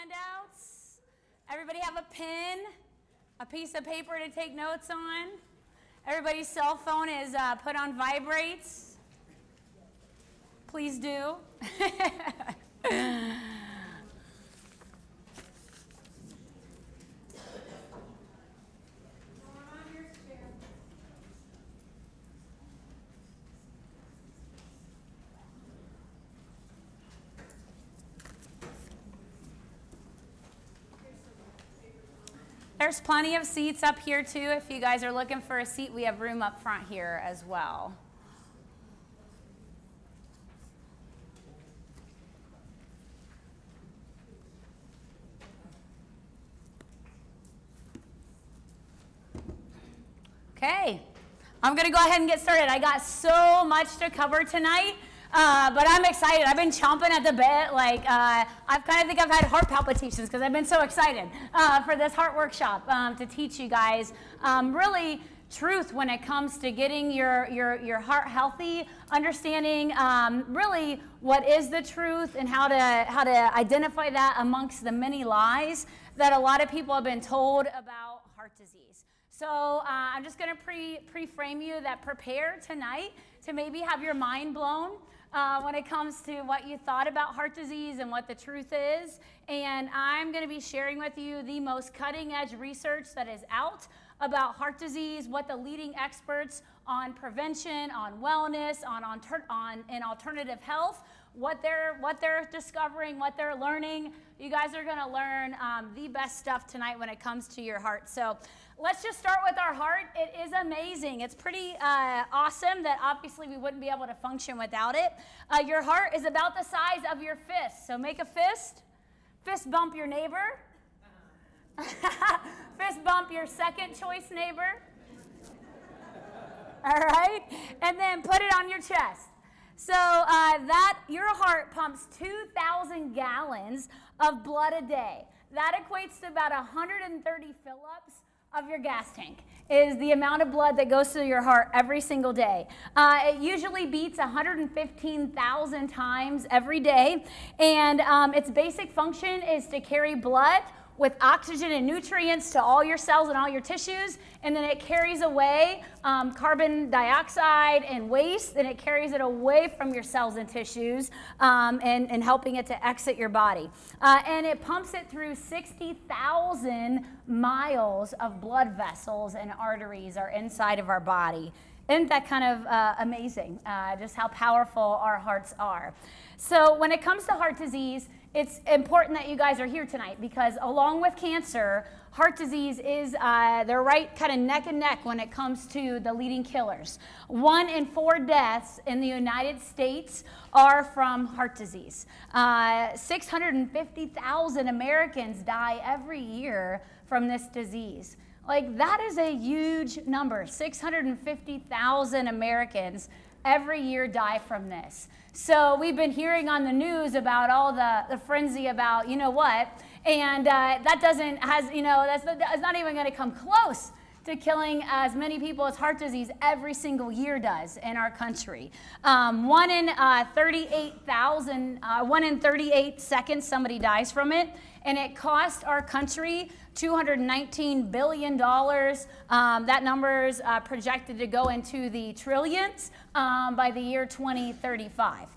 handouts? Everybody have a pen, a piece of paper to take notes on? Everybody's cell phone is put on vibrates? Please do. There's plenty of seats up here too. If you guys are looking for a seat, we have room up front here as well. Okay, I'm going to go ahead and get started. I got so much to cover tonight. But I'm excited. I've been chomping at the bit. Like I kind of think I've had heart palpitations because I've been so excited for this heart workshop to teach you guys really truth when it comes to getting your heart healthy, understanding really what is the truth and how to identify that amongst the many lies that a lot of people have been told about heart disease. So I'm just going to pre-frame you that prepare tonight to maybe have your mind blown when it comes to what you thought about heart disease and what the truth is. And I'm going to be sharing with you the most cutting-edge research that is out about heart disease, what the leading experts on prevention, on wellness, in alternative health, what they're discovering, what they're learning. You guys are going to learn the best stuff tonight when it comes to your heart. So let's just start with our heart. It is amazing. It's pretty awesome that obviously we wouldn't be able to function without it. Your heart is about the size of your fist. So make a fist. Fist bump your neighbor. Fist bump your second choice neighbor. All right? And then put it on your chest. So your heart pumps 2,000 gallons of blood a day. That equates to about 130 fill-ups of your gas tank is the amount of blood that goes through your heart every single day. It usually beats 115,000 times every day, and its basic function is to carry blood with oxygen and nutrients to all your cells and all your tissues, and then it carries away carbon dioxide and waste, and it carries it away from your cells and tissues and helping it to exit your body. And it pumps it through 60,000 miles of blood vessels and arteries are inside of our body. Isn't that kind of amazing, just how powerful our hearts are? So when it comes to heart disease, it's important that you guys are here tonight because along with cancer, heart disease is, they're right kind of neck and neck when it comes to the leading killers. 1 in 4 deaths in the United States are from heart disease. 650,000 Americans die every year from this disease. Like, that is a huge number. 650,000 Americans every year die from this. So we've been hearing on the news about all the frenzy about, you know what, and that's not even going to come close to killing as many people as heart disease every single year does in our country. 1 in 38 seconds somebody dies from it, and it cost our country $219 billion. That number is projected to go into the trillions by the year 2035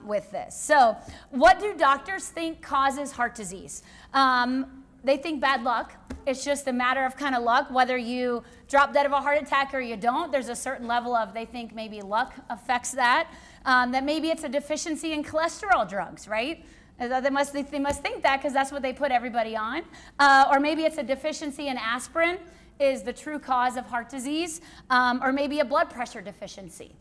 with this. So what do doctors think causes heart disease? They think bad luck. It's just a matter of kind of luck, whether you drop dead of a heart attack or you don't. There's a certain level of, they think maybe luck affects that. That maybe it's a deficiency in cholesterol drugs, right? They must think that because that's what they put everybody on. Or maybe it's a deficiency in aspirin is the true cause of heart disease, or maybe a blood pressure deficiency,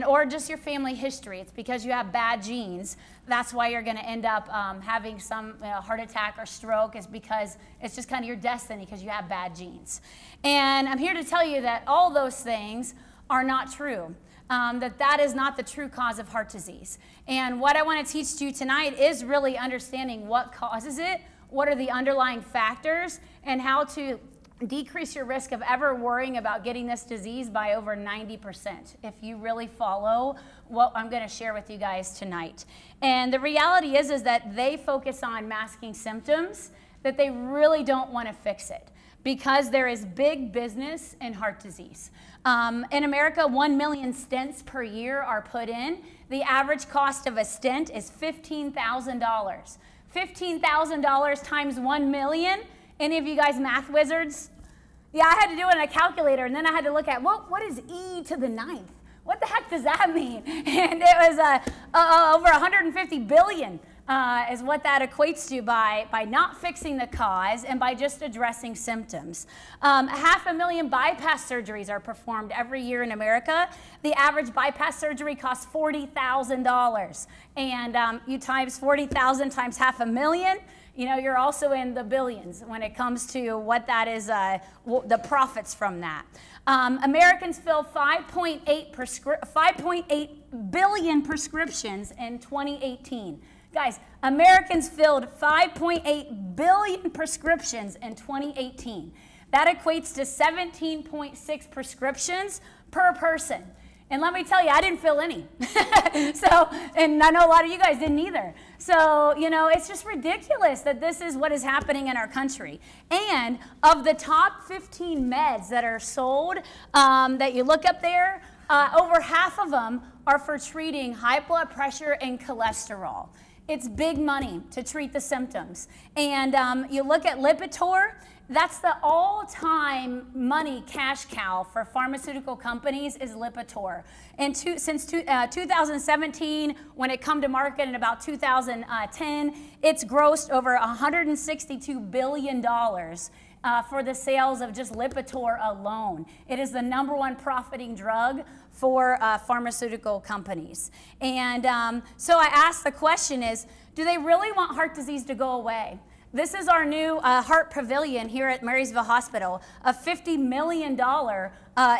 or just your family history. It's because you have bad genes. That's why you're going to end up having some heart attack or stroke, is because it's just kind of your destiny because you have bad genes. And I'm here to tell you that all those things are not true. That is not the true cause of heart disease. And what I want to teach to you tonight is really understanding what causes it, what are the underlying factors, and how to decrease your risk of ever worrying about getting this disease by over 90% if you really follow what I'm going to share with you guys tonight. And the reality is that they focus on masking symptoms, that they really don't want to fix it, because there is big business in heart disease. In America, 1 million stents per year are put in. The average cost of a stent is $15,000. $15,000 times 1 million. Any of you guys math wizards? Yeah, I had to do it on a calculator, and then I had to look at, what is e to the 9th? What the heck does that mean? And it was over 150 billion is what that equates to by not fixing the cause and by just addressing symptoms. 500,000 bypass surgeries are performed every year in America. The average bypass surgery costs $40,000. And you times 40,000 times 500,000, you know, you're also in the billions when it comes to what that is, the profits from that. Americans fill 5.8 billion prescriptions in 2018. Guys, Americans filled 5.8 billion prescriptions in 2018. That equates to 17.6 prescriptions per person. And let me tell you, I didn't fill any. And I know a lot of you guys didn't either. So, you know, it's just ridiculous that this is what is happening in our country. And of the top 15 meds that are sold, that you look up there, over half of them are for treating high blood pressure and cholesterol. It's big money to treat the symptoms. And you look at Lipitor, that's the all-time money cash cow for pharmaceutical companies is Lipitor. And since 2017, when it come to market in about 2010, it's grossed over $162 billion for the sales of just Lipitor alone. It is the #1 profiting drug for pharmaceutical companies. And so I asked the question is, do they really want heart disease to go away? This is our new heart pavilion here at Marysville Hospital, a $50 million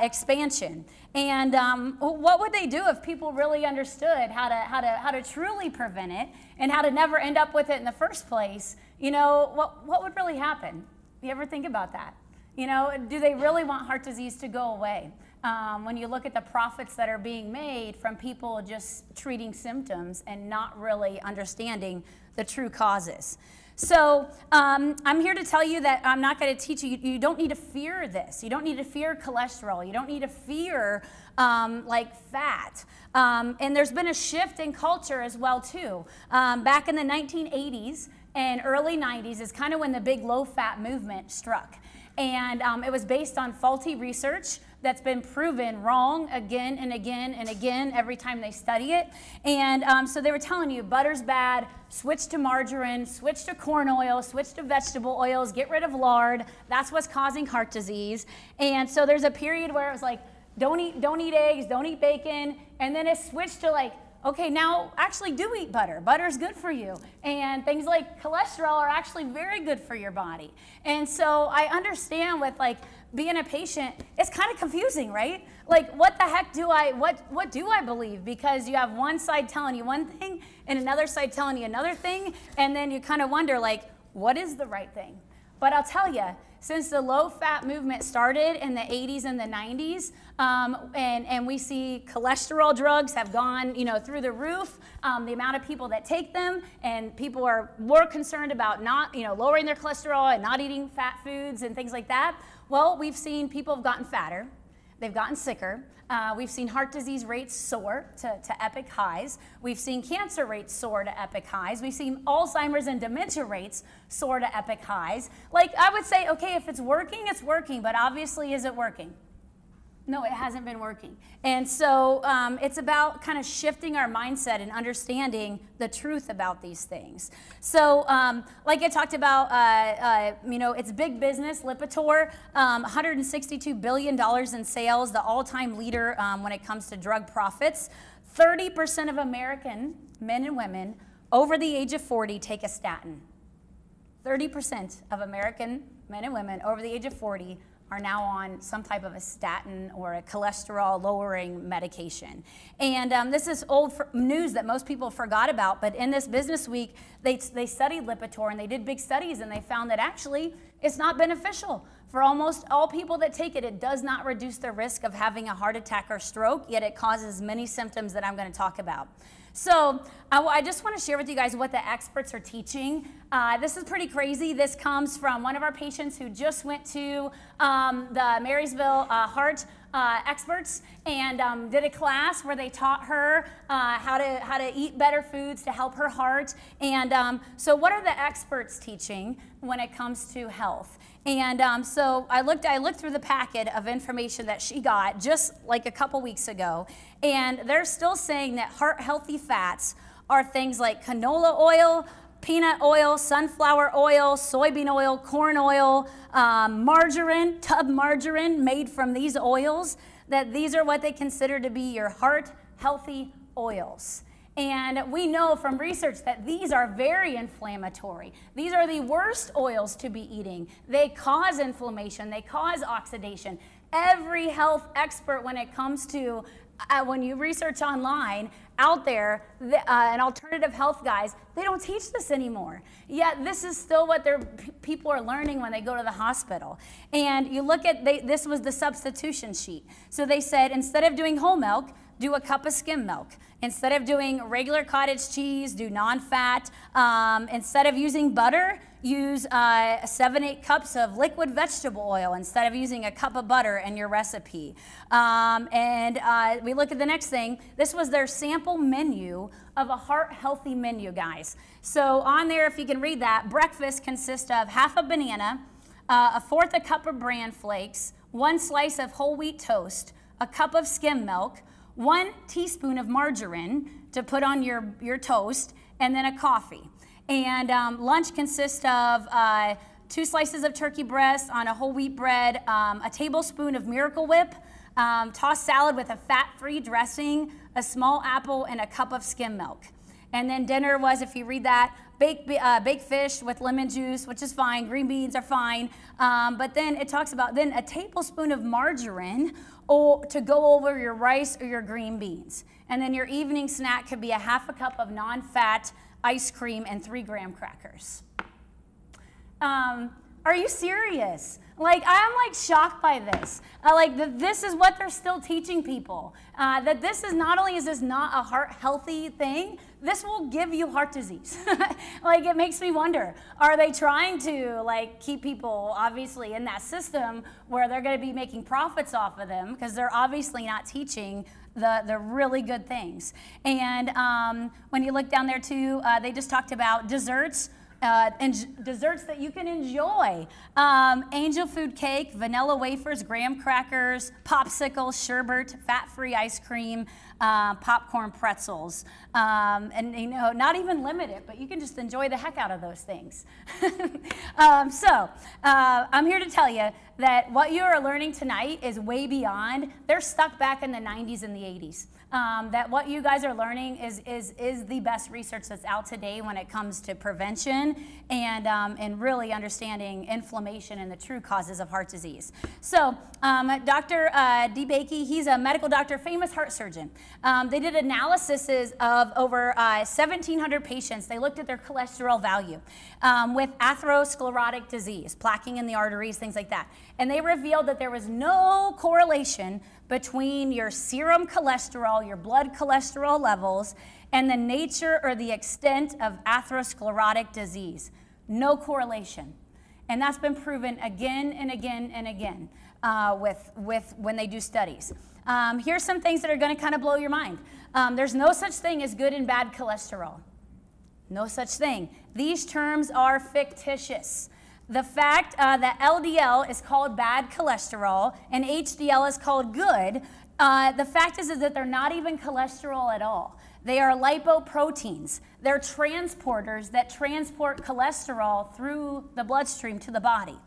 expansion. And what would they do if people really understood how to truly prevent it and how to never end up with it in the first place? You know, what would really happen? You ever think about that? You know, do they really want heart disease to go away? When you look at the profits that are being made from people just treating symptoms and not really understanding the true causes. So I'm here to tell you that I'm not going to teach you, you don't need to fear this. You don't need to fear cholesterol. You don't need to fear like fat. And there's been a shift in culture as well too. Back in the 1980s and early 90s is kind of when the big low-fat movement struck. And it was based on faulty research that's been proven wrong again and again and again every time they study it. And so they were telling you butter's bad, switch to margarine, switch to corn oil, switch to vegetable oils, get rid of lard. That's what's causing heart disease. And so there's a period where it was like, don't eat eggs, don't eat bacon. And then it switched to like, okay, now actually do eat butter. Butter's good for you. And things like cholesterol are actually very good for your body. And so I understand with like being a patient, it's kind of confusing, right? Like what the heck do what do I believe? Because you have one side telling you one thing and another side telling you another thing. And then you kind of wonder like, what is the right thing? But I'll tell you, since the low-fat movement started in the 80s and the 90s, and we see cholesterol drugs have gone, you know, through the roof, the amount of people that take them, and people are more concerned about not, you know, lowering their cholesterol and not eating fat foods and things like that. Well, we've seen people have gotten fatter, they've gotten sicker. We've seen heart disease rates soar to epic highs. We've seen cancer rates soar to epic highs. We've seen Alzheimer's and dementia rates soar to epic highs. Like I would say, okay, if it's working, but obviously is it working? No, it hasn't been working. And so it's about kind of shifting our mindset and understanding the truth about these things. So like I talked about, you know, it's big business, Lipitor, $162 billion in sales, the all-time leader when it comes to drug profits. 30% of American men and women over the age of 40 take a statin. 30% of American men and women over the age of 40 are now on some type of a statin or a cholesterol-lowering medication. And this is old news that most people forgot about, but in this business week, they studied Lipitor, and they did big studies, and they found that actually it's not beneficial For almost all people that take it, it does not reduce the risk of having a heart attack or stroke, yet it causes many symptoms that I'm going to talk about. So I just want to share with you guys what the experts are teaching. This is pretty crazy. This comes from one of our patients who just went to the Marysville Heart experts and did a class where they taught her how to eat better foods to help her heart. And so what are the experts teaching when it comes to health? And so I looked through the packet of information that she got just like a couple weeks ago, and they're still saying that heart-healthy fats are things like canola oil, peanut oil, sunflower oil, soybean oil, corn oil, margarine, tub margarine made from these oils, that these are what they consider to be your heart-healthy oils. And we know from research that these are very inflammatory. These are the worst oils to be eating. They cause inflammation. They cause oxidation. Every health expert, when it comes to, when you research online, out there, and alternative health guys, they don't teach this anymore. Yet this is still what people are learning when they go to the hospital. And you look at, this was the substitution sheet. So they said, instead of doing whole milk, do a cup of skim milk. Instead of doing regular cottage cheese, do non-fat. Instead of using butter, use 7-8 cups of liquid vegetable oil instead of using a cup of butter in your recipe. We look at the next thing. This was their sample menu of a heart-healthy menu, guys. So on there, if you can read that, breakfast consists of half a banana, 1/4 a cup of bran flakes, 1 slice of whole wheat toast, a cup of skim milk, 1 teaspoon of margarine to put on your toast, and then a coffee. And lunch consists of 2 slices of turkey breast on a whole wheat bread, a tablespoon of Miracle Whip, tossed salad with a fat-free dressing, a small apple, and a cup of skim milk. And then dinner was, if you read that, baked fish with lemon juice, which is fine. Green beans are fine. But then it talks about then a tablespoon of margarine to go over your rice or your green beans. And then your evening snack could be a 1/2 cup of non-fat ice cream and 3 graham crackers. Are you serious? Like, I'm like shocked by this. This is what they're still teaching people. That this is not only is this not a heart healthy thing, this will give you heart disease. Like, it makes me wonder, are they trying to like keep people obviously in that system where they're going to be making profits off of them because they're obviously not teaching the really good things. And when you look down there too, they just talked about desserts. And desserts that you can enjoy. Angel food cake, vanilla wafers, graham crackers, popsicles, sherbet, fat-free ice cream, popcorn pretzels. And you know, not even limited, but you can just enjoy the heck out of those things. I'm here to tell you that what you are learning tonight is way beyond. They're stuck back in the 90s and the 80s. That what you guys are learning is the best research that's out today when it comes to prevention and really understanding inflammation and the true causes of heart disease. So Dr. D. Bakey, he's a medical doctor, famous heart surgeon. They did analyses of over 1,700 patients. They looked at their cholesterol value with atherosclerotic disease, plaquing in the arteries, things like that. And they revealed that there was no correlation between your serum cholesterol, your blood cholesterol levels, and the nature or the extent of atherosclerotic disease. No correlation. And that's been proven again and again and again with when they do studies. Here's some things that are going to kind of blow your mind. There's no such thing as good and bad cholesterol. No such thing. These terms are fictitious. The fact that LDL is called bad cholesterol and HDL is called good, the fact is that they're not even cholesterol at all. They are lipoproteins. They're transporters that transport cholesterol through the bloodstream to the body.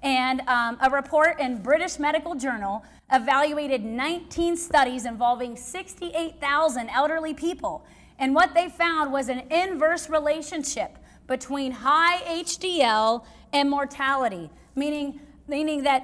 And a report in British Medical Journal evaluated 19 studies involving 68,000 elderly people. And what they found was an inverse relationship between high HDL and mortality, meaning that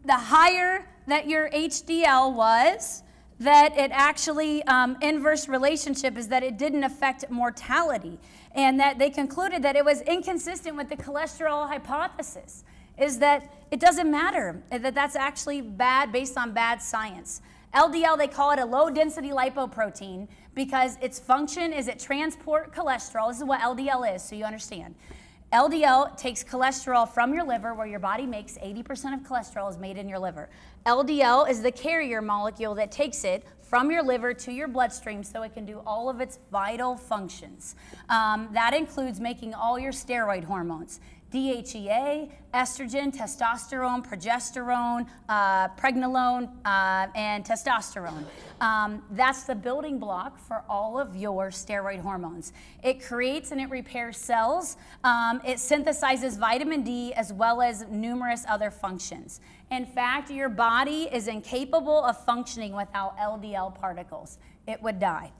the higher that your HDL was, that it actually, inverse relationship is that it didn't affect mortality, and that they concluded that it was inconsistent with the cholesterol hypothesis. is that it doesn't matter, that that's actually bad based on bad science. LDL, they call it a low-density lipoprotein because its function is it transport cholesterol. This is what LDL is, so you understand. LDL takes cholesterol from your liver, where your body makes 80% of cholesterol is made in your liver. LDL is the carrier molecule that takes it from your liver to your bloodstream so it can do all of its vital functions. That includes making all your steroid hormones. DHEA, estrogen, testosterone, progesterone, pregnenolone, and testosterone. That's the building block for all of your steroid hormones. It creates and it repairs cells. It synthesizes vitamin D as well as numerous other functions. In fact, your body is incapable of functioning without LDL particles. It would die.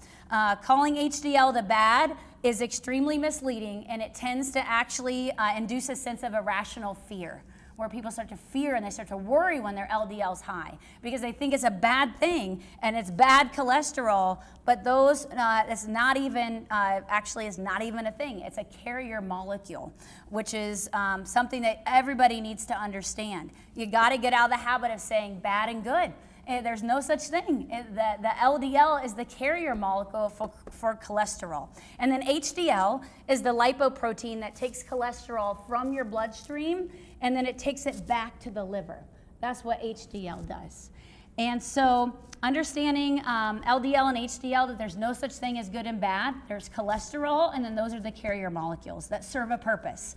Calling HDL the bad is extremely misleading, and it tends to actually induce a sense of irrational fear, where people start to fear and they start to worry when their LDL is high because they think it's a bad thing and it's bad cholesterol, but those it's not even actually is not even a thing. It's a carrier molecule, which is something that everybody needs to understand. You got to get out of the habit of saying bad and good. There's no such thing. The LDL is the carrier molecule for cholesterol. And then HDL is the lipoprotein that takes cholesterol from your bloodstream and then it takes it back to the liver. That's what HDL does. And so understanding LDL and HDL, that there's no such thing as good and bad. There's cholesterol, and then those are the carrier molecules that serve a purpose.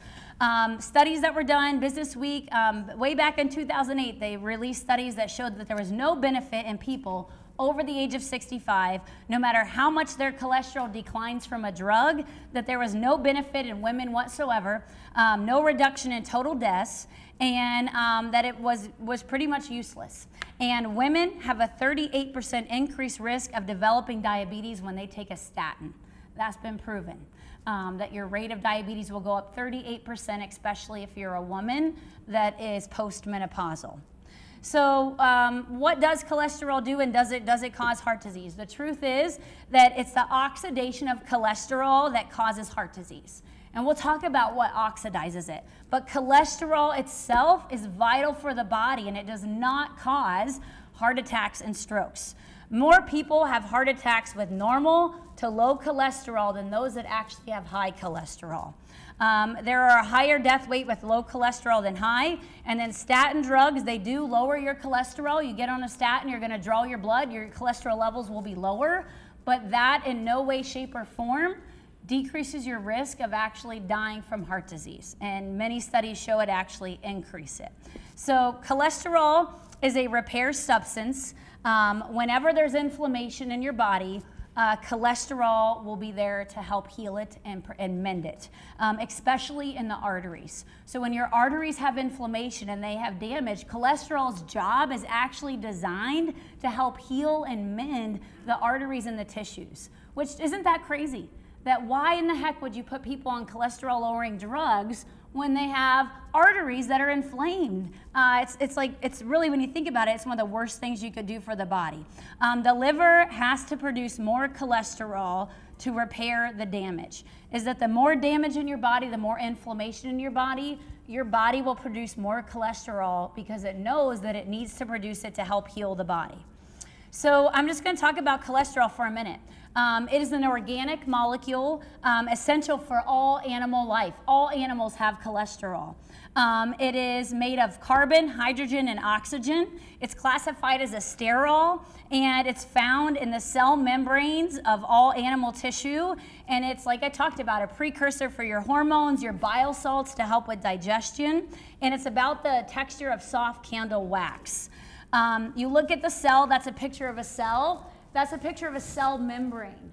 Studies that were done, Business Week, way back in 2008, they released studies that showed that there was no benefit in people over the age of 65, no matter how much their cholesterol declines from a drug, that there was no benefit in women whatsoever, no reduction in total deaths, and that it was pretty much useless. And women have a 38% increased risk of developing diabetes when they take a statin. That's been proven. That your rate of diabetes will go up 38%, especially if you're a woman that is postmenopausal. So what does cholesterol do, and does it cause heart disease? The truth is that it's the oxidation of cholesterol that causes heart disease. And we'll talk about what oxidizes it. But cholesterol itself is vital for the body, and it does not cause heart attacks and strokes. More people have heart attacks with normal to low cholesterol than those that actually have high cholesterol. There are a higher death rate with low cholesterol than high, and then statin drugs, they do lower your cholesterol. You get on a statin, you're going to draw your blood, your cholesterol levels will be lower, but that in no way, shape, or form decreases your risk of actually dying from heart disease, and many studies show it actually increase it. So cholesterol is a repair substance. Whenever there's inflammation in your body, cholesterol will be there to help heal it and mend it, especially in the arteries. So when your arteries have inflammation and they have damage, cholesterol's job is actually designed to help heal and mend the arteries and the tissues, which isn't that crazy? That why in the heck would you put people on cholesterol-lowering drugs when they have arteries that are inflamed? It's really, when you think about it, it's one of the worst things you could do for the body. The liver has to produce more cholesterol to repair the damage. Is that the more damage in your body, the more inflammation in your body will produce more cholesterol because it knows that it needs to produce it to help heal the body. So I'm just going to talk about cholesterol for a minute. It is an organic molecule essential for all animal life. All animals have cholesterol. It is made of carbon, hydrogen, and oxygen. It's classified as a sterol, and it's found in the cell membranes of all animal tissue. And it's, like I talked about, a precursor for your hormones, your bile salts to help with digestion. And it's about the texture of soft candle wax. You look at the cell, that's a picture of a cell. That's a picture of a cell membrane.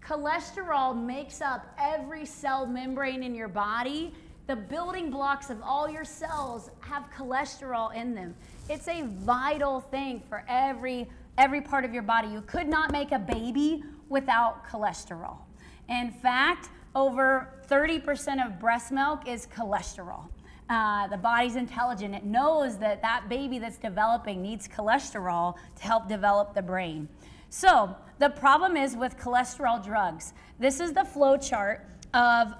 Cholesterol makes up every cell membrane in your body. The building blocks of all your cells have cholesterol in them. It's a vital thing for every part of your body. You could not make a baby without cholesterol. In fact, over 30% of breast milk is cholesterol. The body's intelligent. It knows that that baby that's developing needs cholesterol to help develop the brain. So the problem is with cholesterol drugs. This is the flow chart of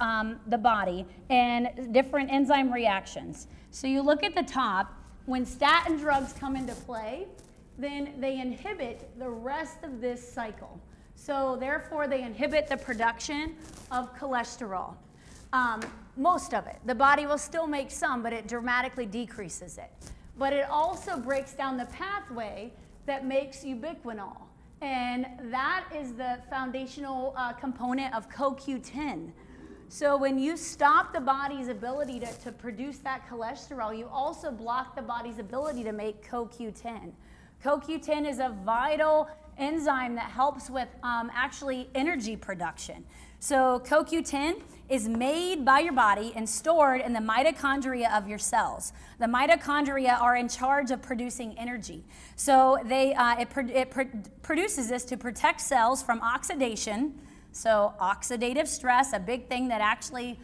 the body and different enzyme reactions. So you look at the top, when statin drugs come into play, then they inhibit the rest of this cycle. So therefore, they inhibit the production of cholesterol. Most of it. The body will still make some, but it dramatically decreases it. But it also breaks down the pathway that makes ubiquinol. And that is the foundational component of CoQ10. So when you stop the body's ability to produce that cholesterol, you also block the body's ability to make CoQ10. CoQ10 is a vital enzyme that helps with actually energy production. So CoQ10 is made by your body and stored in the mitochondria of your cells. The mitochondria are in charge of producing energy. So it produces this to protect cells from oxidation. So oxidative stress, a big thing that actually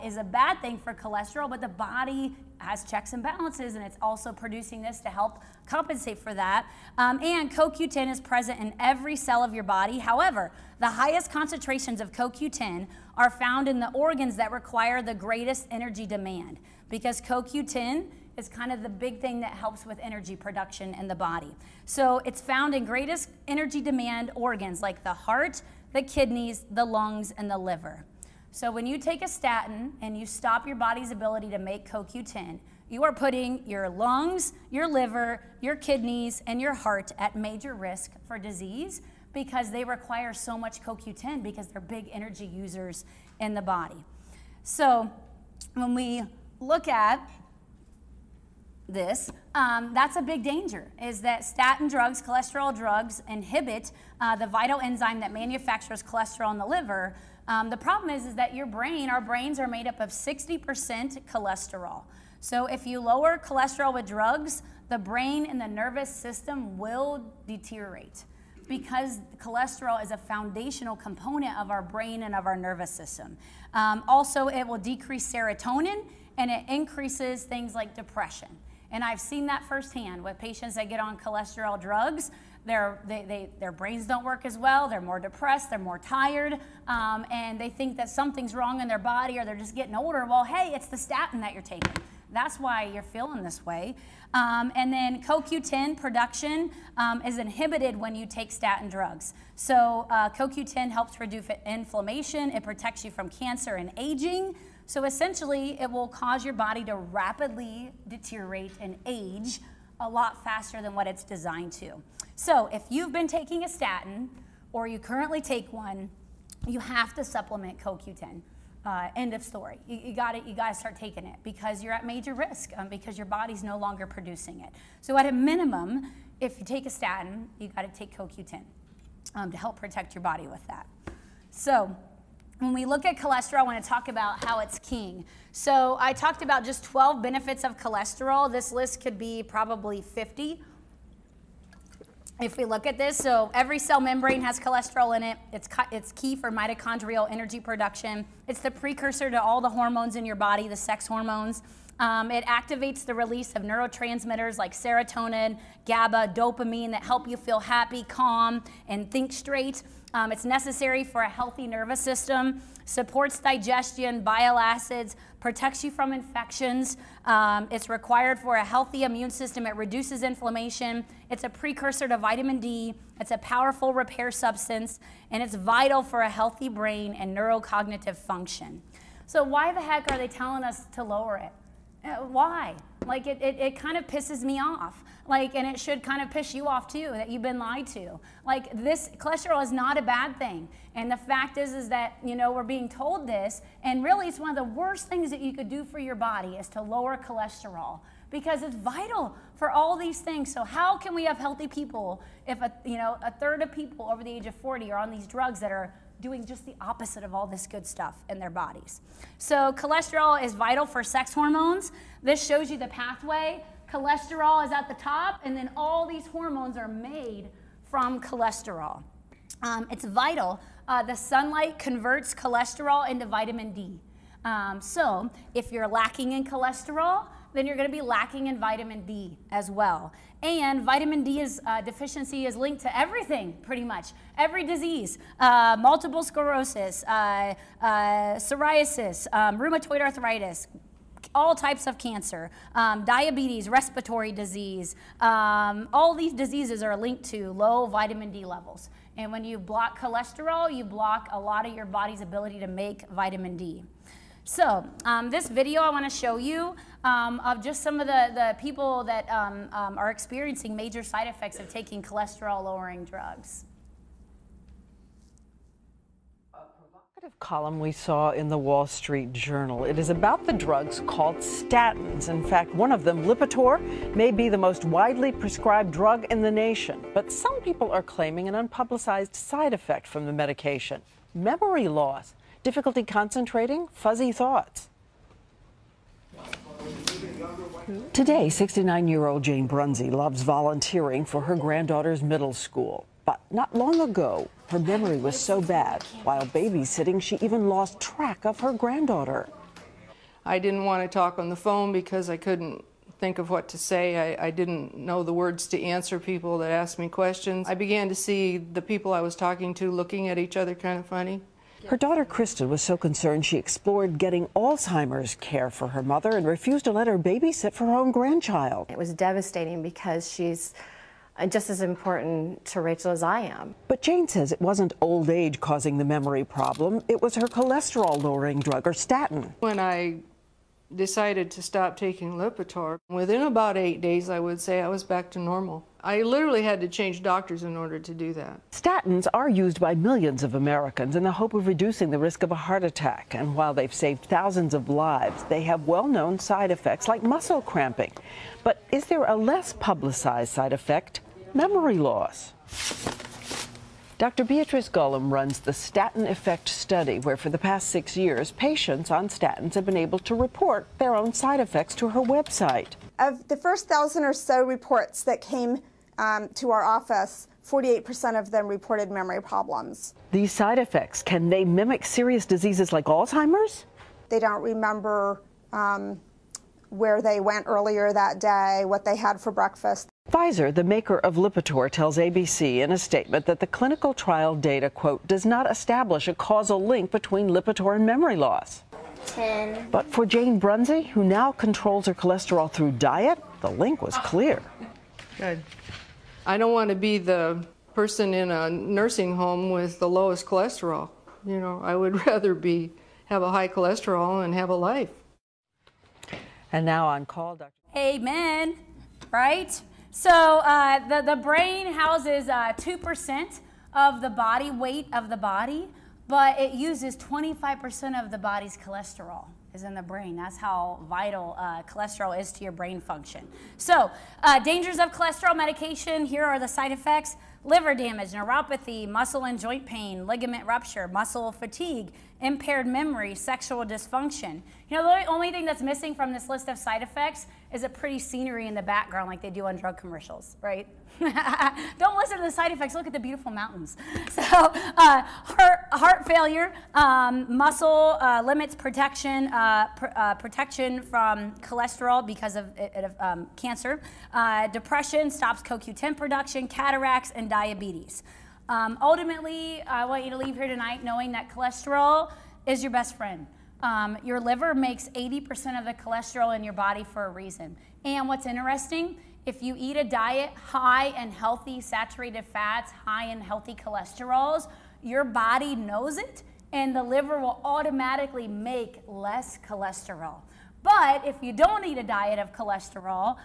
is a bad thing for cholesterol, but the body has checks and balances, and it's also producing this to help compensate for that. And CoQ10 is present in every cell of your body. However, the highest concentrations of CoQ10 are found in the organs that require the greatest energy demand, because CoQ10 is kind of the big thing that helps with energy production in the body. So it's found in greatest energy demand organs like the heart, the kidneys, the lungs, and the liver. So when you take a statin and you stop your body's ability to make CoQ10, you are putting your lungs, your liver, your kidneys, and your heart at major risk for disease because they require so much CoQ10 because they're big energy users in the body. So when we look at this, that's a big danger, is that statin drugs, cholesterol drugs, inhibit the vital enzyme that manufactures cholesterol in the liver. The problem is that our brains are made up of 60% cholesterol. So if you lower cholesterol with drugs, the brain and the nervous system will deteriorate because cholesterol is a foundational component of our brain and of our nervous system. Also, it will decrease serotonin and it increases things like depression. And I've seen that firsthand with patients that get on cholesterol drugs. Their brains don't work as well, they're more depressed, they're more tired, and they think that something's wrong in their body or they're just getting older. Well, hey, it's the statin that you're taking. That's why you're feeling this way. And then CoQ10 production is inhibited when you take statin drugs. So CoQ10 helps reduce inflammation, it protects you from cancer and aging. So essentially, it will cause your body to rapidly deteriorate and age a lot faster than what it's designed to. So if you've been taking a statin or you currently take one, you have to supplement CoQ10. End of story. You got to start taking it because you're at major risk because your body's no longer producing it. So at a minimum, if you take a statin, you got to take CoQ10 to help protect your body with that. So when we look at cholesterol, I want to talk about how it's king. So I talked about just 12 benefits of cholesterol. This list could be probably 50. If we look at this, so every cell membrane has cholesterol in it. It's key for mitochondrial energy production. It's the precursor to all the hormones in your body, the sex hormones. It activates the release of neurotransmitters like serotonin, GABA, dopamine that help you feel happy, calm, and think straight. It's necessary for a healthy nervous system, supports digestion, bile acids, protects you from infections. It's required for a healthy immune system. It reduces inflammation. It's a precursor to vitamin D. It's a powerful repair substance, and it's vital for a healthy brain and neurocognitive function. So why the heck are they telling us to lower it? Why? Like it kind of pisses me off. Like, and it should kind of piss you off too, that you've been lied to. Like, this cholesterol is not a bad thing. And the fact is that, you know, we're being told this, and really it's one of the worst things that you could do for your body is to lower cholesterol because it's vital for all these things. So how can we have healthy people if a third of people over the age of 40 are on these drugs that are doing just the opposite of all this good stuff in their bodies? So cholesterol is vital for sex hormones. This shows you the pathway. Cholesterol is at the top, and then all these hormones are made from cholesterol. It's vital. The sunlight converts cholesterol into vitamin D. So if you're lacking in cholesterol, then you're going to be lacking in vitamin D as well. And vitamin D deficiency is linked to everything, pretty much. Every disease, multiple sclerosis, psoriasis, rheumatoid arthritis, all types of cancer, diabetes, respiratory disease. All these diseases are linked to low vitamin D levels. And when you block cholesterol, you block a lot of your body's ability to make vitamin D. So this video I want to show you of just some of the people that are experiencing major side effects of taking cholesterol-lowering drugs. A provocative column we saw in the Wall Street Journal. It is about the drugs called statins. In fact, one of them, Lipitor, may be the most widely prescribed drug in the nation. But some people are claiming an unpublicized side effect from the medication: memory loss. Difficulty concentrating, fuzzy thoughts. Today, 69-year-old Jane Brunsey loves volunteering for her granddaughter's middle school. But not long ago, her memory was so bad, while babysitting, she even lost track of her granddaughter. I didn't want to talk on the phone because I couldn't think of what to say. I didn't know the words to answer people that asked me questions. I began to see the people I was talking to looking at each other kind of funny. Her daughter, Kristen, was so concerned she explored getting Alzheimer's care for her mother and refused to let her babysit for her own grandchild. It was devastating because she's just as important to Rachel as I am. But Jane says it wasn't old age causing the memory problem. It was her cholesterol-lowering drug, or statin. When I decided to stop taking Lipitor, within about 8 days, I would say, I was back to normal. I literally had to change doctors in order to do that. Statins are used by millions of Americans in the hope of reducing the risk of a heart attack. And while they've saved thousands of lives, they have well-known side effects like muscle cramping. But is there a less publicized side effect? Memory loss. Dr. Beatrice Gullum runs the Statin Effect Study, where for the past 6 years, patients on statins have been able to report their own side effects to her website. Of the first 1,000 or so reports that came to our office, 48% of them reported memory problems. These side effects, can they mimic serious diseases like Alzheimer's? They don't remember where they went earlier that day, what they had for breakfast. Pfizer, the maker of Lipitor, tells ABC in a statement that the clinical trial data, quote, does not establish a causal link between Lipitor and memory loss. 10. But for Jane Brunsey, who now controls her cholesterol through diet, the link was clear. Good. I don't want to be the person in a nursing home with the lowest cholesterol. You know, I would rather have a high cholesterol and have a life. And now on call, Dr. Amen. Right? So the brain houses 2% of the body weight of the body, but it uses 25% of the body's cholesterol is in the brain. That's how vital cholesterol is to your brain function. So dangers of cholesterol medication, here are the side effects: liver damage, neuropathy, muscle and joint pain, ligament rupture, muscle fatigue, impaired memory, sexual dysfunction. You know, the only thing that's missing from this list of side effects is a pretty scenery in the background like they do on drug commercials, right? Don't listen to the side effects, look at the beautiful mountains. So heart failure, muscle limits protection, protection from cholesterol because of cancer, depression, stops CoQ10 production, cataracts, and diabetes. Ultimately, I want you to leave here tonight knowing that cholesterol is your best friend. Your liver makes 80% of the cholesterol in your body for a reason. And what's interesting, if you eat a diet high in healthy saturated fats, high in healthy cholesterols, your body knows it, and the liver will automatically make less cholesterol. But if you don't eat a diet of cholesterol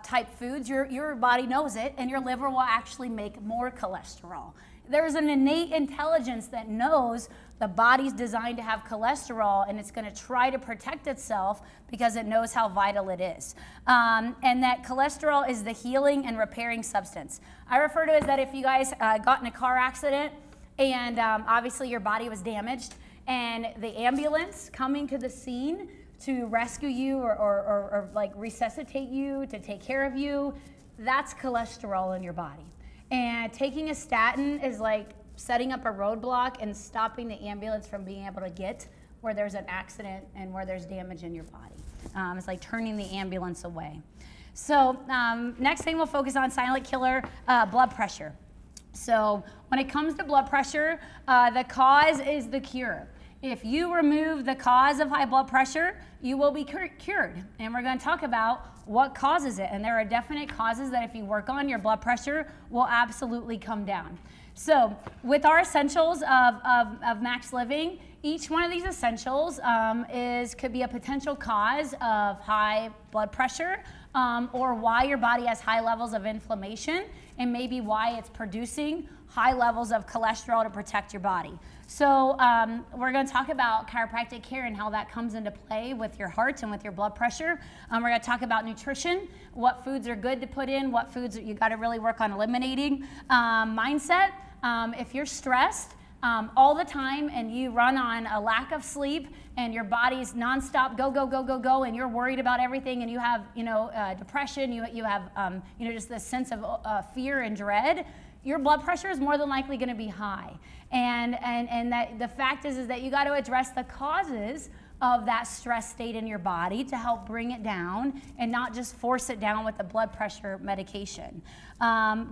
type foods, your body knows it, and your liver will actually make more cholesterol. There's an innate intelligence that knows the body's designed to have cholesterol, and it's going to try to protect itself because it knows how vital it is. And that cholesterol is the healing and repairing substance. I refer to it as that if you guys got in a car accident and obviously your body was damaged, and the ambulance coming to the scene to rescue you or like resuscitate you, to take care of you, that's cholesterol in your body. And taking a statin is like setting up a roadblock and stopping the ambulance from being able to get where there's an accident and where there's damage in your body. It's like turning the ambulance away. So next thing we'll focus on, silent killer, blood pressure. So when it comes to blood pressure, the cause is the cure. If you remove the cause of high blood pressure, you will be cured. And we're going to talk about what causes it. And there are definite causes that if you work on, your blood pressure will absolutely come down. So with our essentials of Max Living, each one of these essentials could be a potential cause of high blood pressure or why your body has high levels of inflammation and maybe why it's producing high levels of cholesterol to protect your body. So we're going to talk about chiropractic care and how that comes into play with your heart and with your blood pressure. We're going to talk about nutrition, what foods are good to put in, what foods you got to really work on eliminating. Mindset, if you're stressed all the time and you run on a lack of sleep and your body's nonstop go, go, go, go, go, and you're worried about everything and you have, depression, you have, just this sense of fear and dread, your blood pressure is more than likely going to be high. And that the fact is that you got to address the causes of that stress state in your body to help bring it down and not just force it down with the blood pressure medication.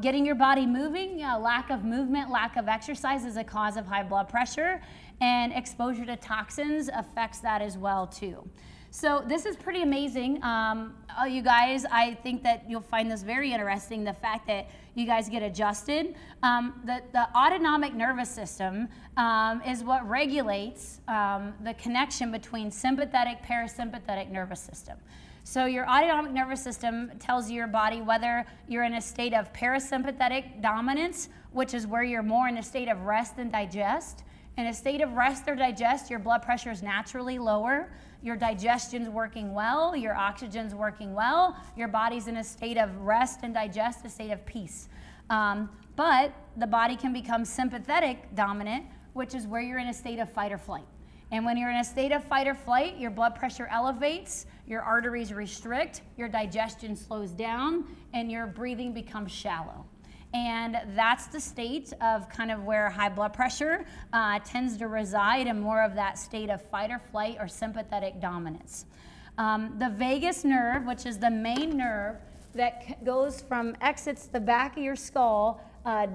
Getting your body moving, lack of movement, lack of exercise is a cause of high blood pressure, and exposure to toxins affects that as well too. So this is pretty amazing. You guys, I think that you'll find this very interesting, the fact that you guys get adjusted. The autonomic nervous system is what regulates the connection between sympathetic, parasympathetic nervous system. So your autonomic nervous system tells your body whether you're in a state of parasympathetic dominance, which is where you're more in a state of rest and digest. In a state of rest or digest, your blood pressure is naturally lower, your digestion's working well, your oxygen's working well, your body's in a state of rest and digest, a state of peace. But the body can become sympathetic dominant, which is where you're in a state of fight or flight. And when you're in a state of fight or flight, your blood pressure elevates, your arteries restrict, your digestion slows down, and your breathing becomes shallow. And that's the state of kind of where high blood pressure tends to reside in more of that state of fight or flight or sympathetic dominance. The vagus nerve, which is the main nerve that exits the back of your skull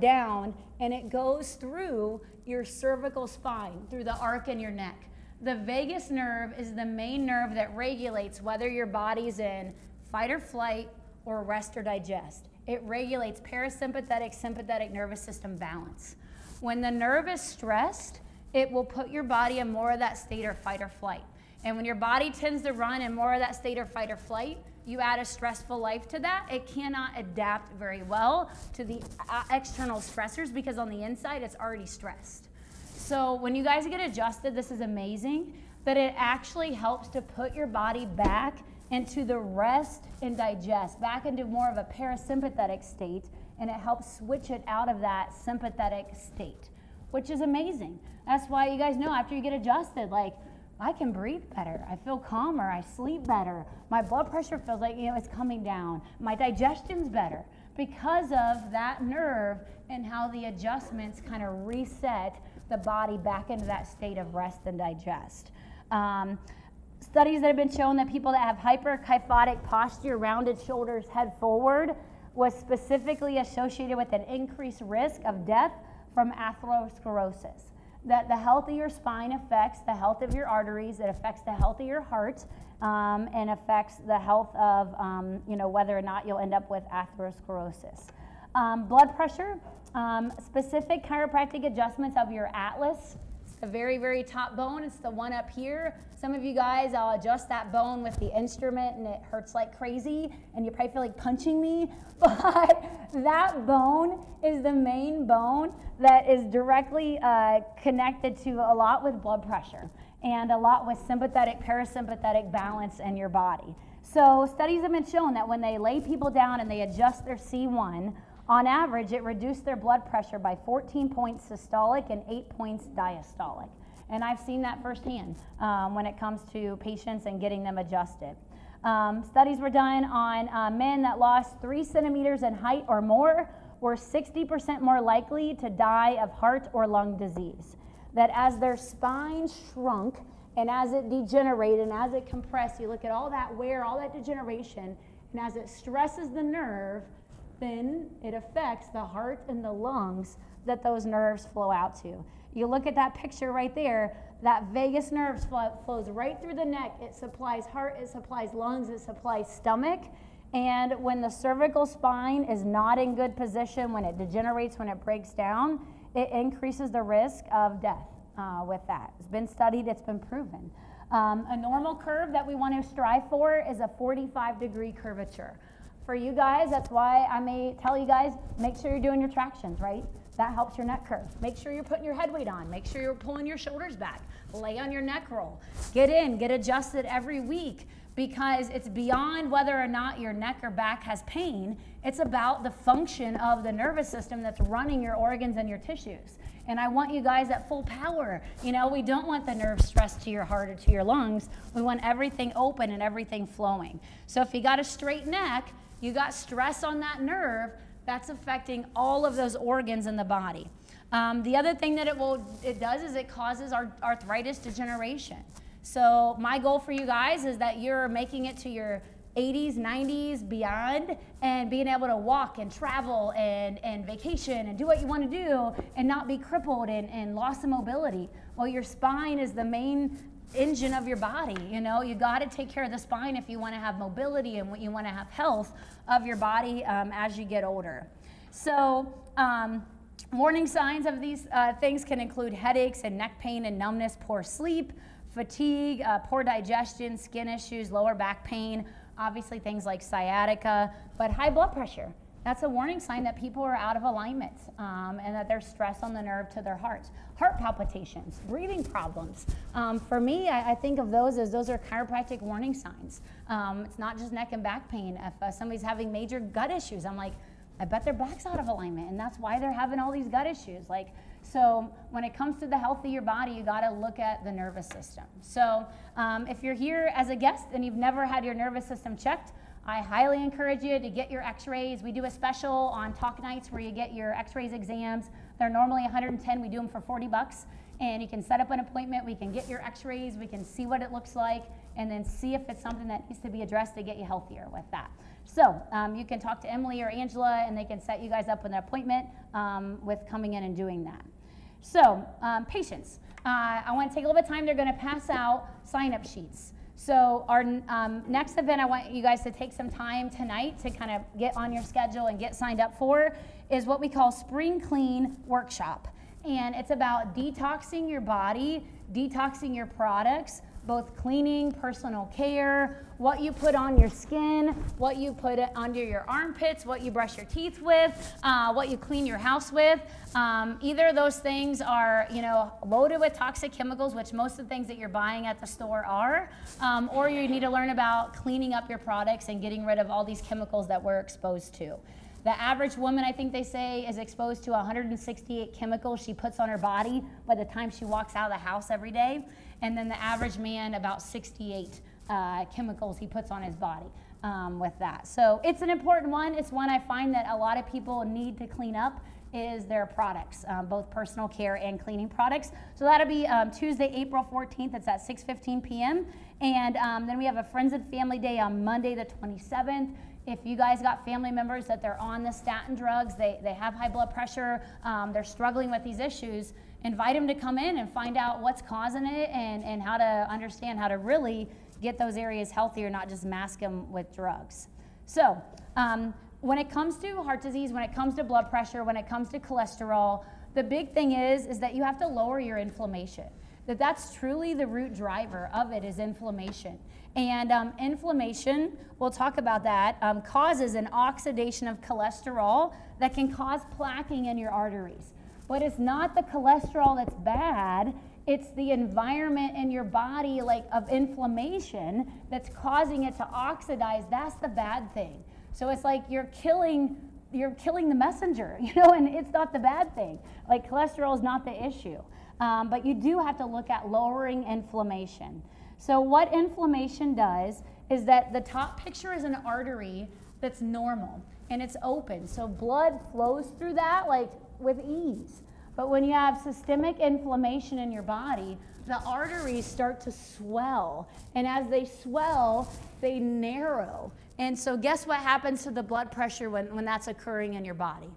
down, and it goes through your cervical spine, through the arc in your neck. The vagus nerve is the main nerve that regulates whether your body's in fight or flight or rest or digest. It regulates parasympathetic, sympathetic nervous system balance. When the nerve is stressed, it will put your body in more of that state of fight or flight. And when your body tends to run in more of that state of fight or flight, you add a stressful life to that, it cannot adapt very well to the external stressors because on the inside, it's already stressed. So when you guys get adjusted, this is amazing, that it actually helps to put your body back into the rest and digest, back into more of a parasympathetic state, and it helps switch it out of that sympathetic state, which is amazing. That's why you guys know after you get adjusted, like, I can breathe better, I feel calmer, I sleep better, my blood pressure feels like, it's coming down, my digestion's better, because of that nerve and how the adjustments kind of reset the body back into that state of rest and digest. Studies that have been shown that people that have hyperkyphotic posture, rounded shoulders, head forward, was specifically associated with an increased risk of death from atherosclerosis. That the health of your spine affects the health of your arteries, it affects the health of your heart, and affects the health of whether or not you'll end up with atherosclerosis. Blood pressure, specific chiropractic adjustments of your atlas. The very, very top bone, it's the one up here. Some of you guys, I'll adjust that bone with the instrument and it hurts like crazy and you probably feel like punching me, but that bone is the main bone that is directly connected to a lot with blood pressure and a lot with sympathetic, parasympathetic balance in your body. So studies have been shown that when they lay people down and they adjust their C1, on average, it reduced their blood pressure by 14 points systolic and 8 points diastolic. And I've seen that firsthand when it comes to patients and getting them adjusted. Studies were done on men that lost 3 centimeters in height or more were 60% more likely to die of heart or lung disease. That as their spine shrunk and as it degenerated and as it compressed, you look at all that wear, all that degeneration, and as it stresses the nerve, then it affects the heart and the lungs that those nerves flow out to. You look at that picture right there, That vagus nerve flows right through the neck. It supplies heart, it supplies lungs, it supplies stomach. And when the cervical spine is not in good position, when it degenerates, when it breaks down, it increases the risk of death with that. It's been studied, it's been proven. A normal curve that we want to strive for is a 45-degree curvature. For you guys, that's why I may tell you guys, make sure you're doing your tractions, right? That helps your neck curve. Make sure you're putting your head weight on. Make sure you're pulling your shoulders back. Lay on your neck roll. Get in, get adjusted every week, because it's beyond whether or not your neck or back has pain. It's about the function of the nervous system that's running your organs and your tissues. And I want you guys at full power. You know, we don't want the nerves stressed to your heart or to your lungs. We want everything open and everything flowing. So if you got a straight neck, you got stress on that nerve, that's affecting all of those organs in the body. The other thing that it does is it causes arthritis degeneration. So my goal for you guys is that you're making it to your 80s, 90s, beyond, and being able to walk and travel and vacation and do what you want to do and not be crippled and loss of mobility. Well, your spine is the main engine of your body. You know, you got to take care of the spine if you want to have mobility and you want to have health of your body as you get older. So warning signs of these things can include headaches and neck pain and numbness, poor sleep, fatigue, poor digestion, skin issues, lower back pain, obviously things like sciatica, but high blood pressure. That's a warning sign that people are out of alignment and that there's stress on the nerve to their hearts. Heart palpitations, breathing problems. For me, I think of those as those are chiropractic warning signs. It's not just neck and back pain. If somebody's having major gut issues, I'm like, I bet their back's out of alignment, and that's why they're having all these gut issues. So when it comes to the health of your body, you gotta look at the nervous system. So if you're here as a guest and you've never had your nervous system checked, I highly encourage you to get your x-rays. We do a special on talk nights where you get your x-rays exams. They're normally $110, we do them for $40. And you can set up an appointment, we can get your x-rays, we can see what it looks like, and then see if it's something that needs to be addressed to get you healthier with that. So you can talk to Emily or Angela and they can set you guys up with an appointment with coming in and doing that. So patients, I want to take a little bit of time. They're going to pass out sign-up sheets. So our next event I want you guys to take some time tonight to kind of get on your schedule and get signed up for is what we call Spring Clean Workshop. And it's about detoxing your body, detoxing your products, both cleaning, personal care, what you put on your skin, what you put under your armpits, what you brush your teeth with, what you clean your house with. Either of those things are, loaded with toxic chemicals, which most of the things that you're buying at the store are, or you need to learn about cleaning up your products and getting rid of all these chemicals that we're exposed to. The average woman, I think they say, is exposed to 168 chemicals she puts on her body by the time she walks out of the house every day. And then the average man, about 68 chemicals he puts on his body with that. So it's an important one. It's one I find that a lot of people need to clean up is their products, both personal care and cleaning products. So that'll be Tuesday, April 14th. It's at 6:15 p.m. And then we have a Friends and Family Day on Monday the 27th. If you guys got family members that they're on the statin drugs, they have high blood pressure, they're struggling with these issues, invite them to come in and find out what's causing it and how to understand how to really get those areas healthier, not just mask them with drugs. So when it comes to heart disease, when it comes to blood pressure, when it comes to cholesterol, the big thing is that you have to lower your inflammation. That's truly the root driver of it is inflammation. And inflammation, we'll talk about that, causes an oxidation of cholesterol that can cause plaquing in your arteries. But it's not the cholesterol that's bad, it's the environment in your body of inflammation that's causing it to oxidize. That's the bad thing. So it's like you're killing the messenger, and it's not the bad thing. Like cholesterol is not the issue. But you do have to look at lowering inflammation. So what inflammation does is that the top picture is an artery that's normal and it's open. So blood flows through that with ease. But when you have systemic inflammation in your body, the arteries start to swell. And as they swell, they narrow. And so guess what happens to the blood pressure when that's occurring in your body?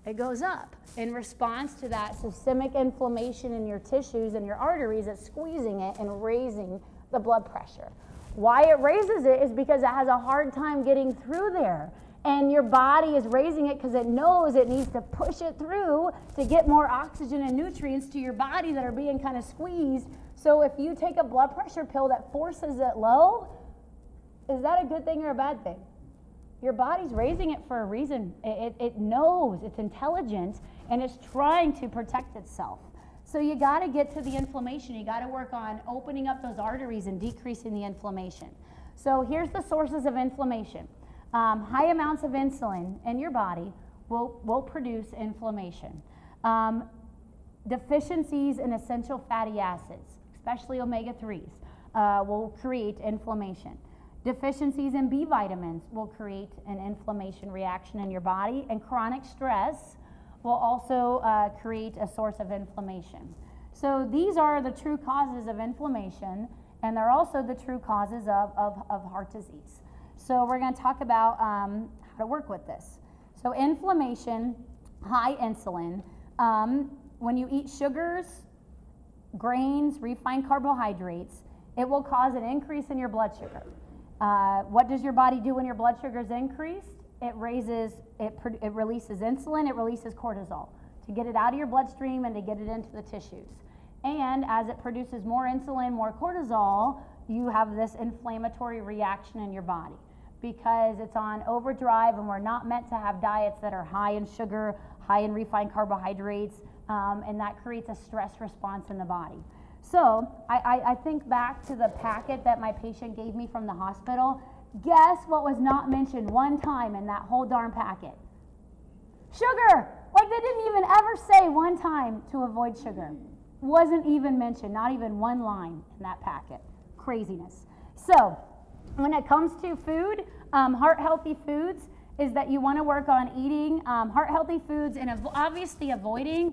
It goes up in response to that systemic inflammation in your tissues and your arteries. It's squeezing it and raising the blood pressure. Why it raises it is because it has a hard time getting through there. And your body is raising it because it knows it needs to push it through to get more oxygen and nutrients to your body that are being kind of squeezed. So if you take a blood pressure pill that forces it low, is that a good thing or a bad thing? Your body's raising it for a reason. It knows, it's intelligent, and it's trying to protect itself. So you got to get to the inflammation. You got to work on opening up those arteries and decreasing the inflammation. So here's the sources of inflammation. High amounts of insulin in your body will produce inflammation. Deficiencies in essential fatty acids, especially omega-3s, will create inflammation. Deficiencies in B vitamins will create an inflammation reaction in your body, and chronic stress will also create a source of inflammation. So these are the true causes of inflammation, and they're also the true causes of heart disease. So we're going to talk about how to work with this. So inflammation, high insulin, when you eat sugars, grains, refined carbohydrates, it will cause an increase in your blood sugar. What does your body do when your blood sugar is increased? It releases insulin, it releases cortisol to get it out of your bloodstream and to get it into the tissues. And as it produces more insulin, more cortisol, you have this inflammatory reaction in your body because it's on overdrive, and we're not meant to have diets that are high in sugar, high in refined carbohydrates, and that creates a stress response in the body. So I think back to the packet that my patient gave me from the hospital. Guess what was not mentioned one time in that whole darn packet? Sugar! Like, they didn't even ever say one time to avoid sugar. Wasn't even mentioned, not even one line in that packet. Craziness. So when it comes to food, heart-healthy foods is that you want to work on eating heart-healthy foods and obviously avoiding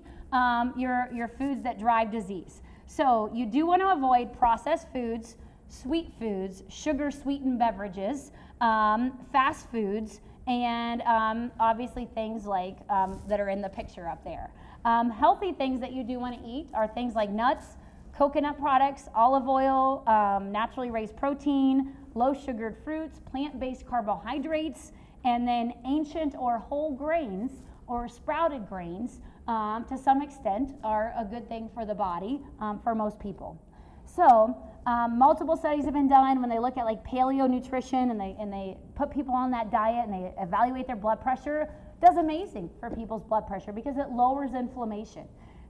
your foods that drive disease. So you do want to avoid processed foods, sweet foods, sugar-sweetened beverages, fast foods, and obviously things like that are in the picture up there. Healthy things that you do want to eat are things like nuts, coconut products, olive oil, naturally raised protein, low-sugared fruits, plant-based carbohydrates, and then ancient or whole grains or sprouted grains to some extent are a good thing for the body for most people. So multiple studies have been done when they look at like paleo nutrition and they put people on that diet and they evaluate their blood pressure. It does amazing for people's blood pressure because it lowers inflammation.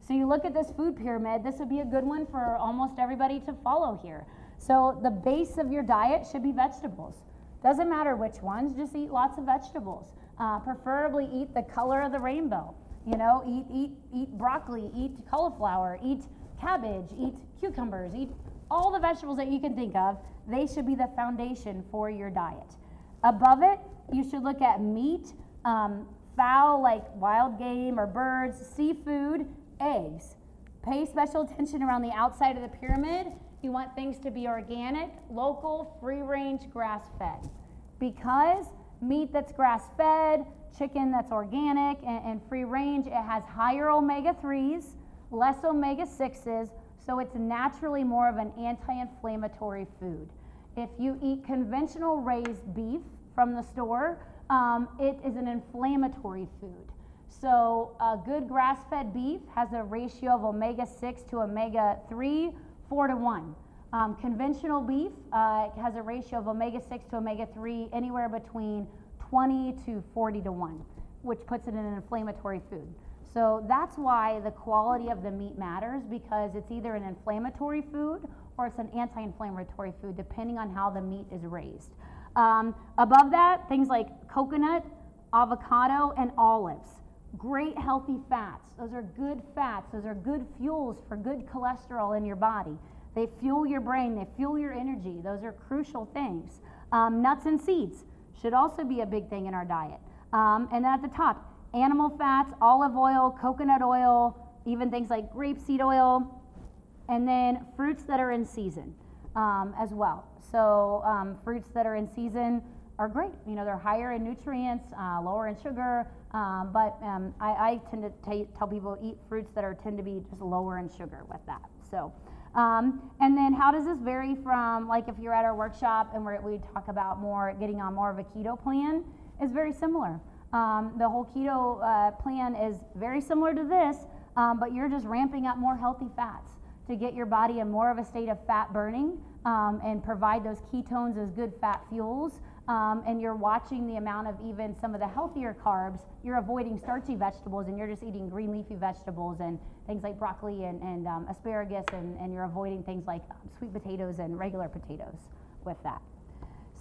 So you look at this food pyramid, this would be a good one for almost everybody to follow here. So the base of your diet should be vegetables. Doesn't matter which ones, just eat lots of vegetables. Preferably eat the color of the rainbow. You know, eat broccoli, eat cauliflower, eat cabbage, eat cucumbers, eat all the vegetables that you can think of. They should be the foundation for your diet. Above it, you should look at meat, fowl like wild game or birds, seafood, eggs. Pay special attention around the outside of the pyramid. You want things to be organic, local, free-range, grass-fed. Because meat that's grass-fed, chicken that's organic and free-range, it has higher omega-3s, less omega-6s, so it's naturally more of an anti-inflammatory food. If you eat conventional raised beef from the store, it is an inflammatory food. So a good grass-fed beef has a ratio of omega-6 to omega-3, 4-to-1. Conventional beef has a ratio of omega-6 to omega-3 anywhere between 20 to 40-to-1, which puts it in an inflammatory food. So that's why the quality of the meat matters, because it's either an inflammatory food or it's an anti-inflammatory food, depending on how the meat is raised. Above that, things like coconut, avocado, and olives. Great healthy fats. Those are good fats. Those are good fuels for good cholesterol in your body. They fuel your brain. They fuel your energy. Those are crucial things. Nuts and seeds should also be a big thing in our diet. And then at the top, animal fats, olive oil, coconut oil, even things like grapeseed oil, and then fruits that are in season as well. So fruits that are in season, are great. You know, they're higher in nutrients, lower in sugar, but I tend to tell people eat fruits that tend to be just lower in sugar with that. So, and then how does this vary from, like, if you're at our workshop and we talk about getting on more of a keto plan? It's very similar. The whole keto plan is very similar to this, but you're just ramping up more healthy fats to get your body in more of a state of fat burning and provide those ketones as good fat fuels. And you're watching the amount of even some of the healthier carbs. You're avoiding starchy vegetables and you're just eating green leafy vegetables and things like broccoli and asparagus, and you're avoiding things like sweet potatoes and regular potatoes with that.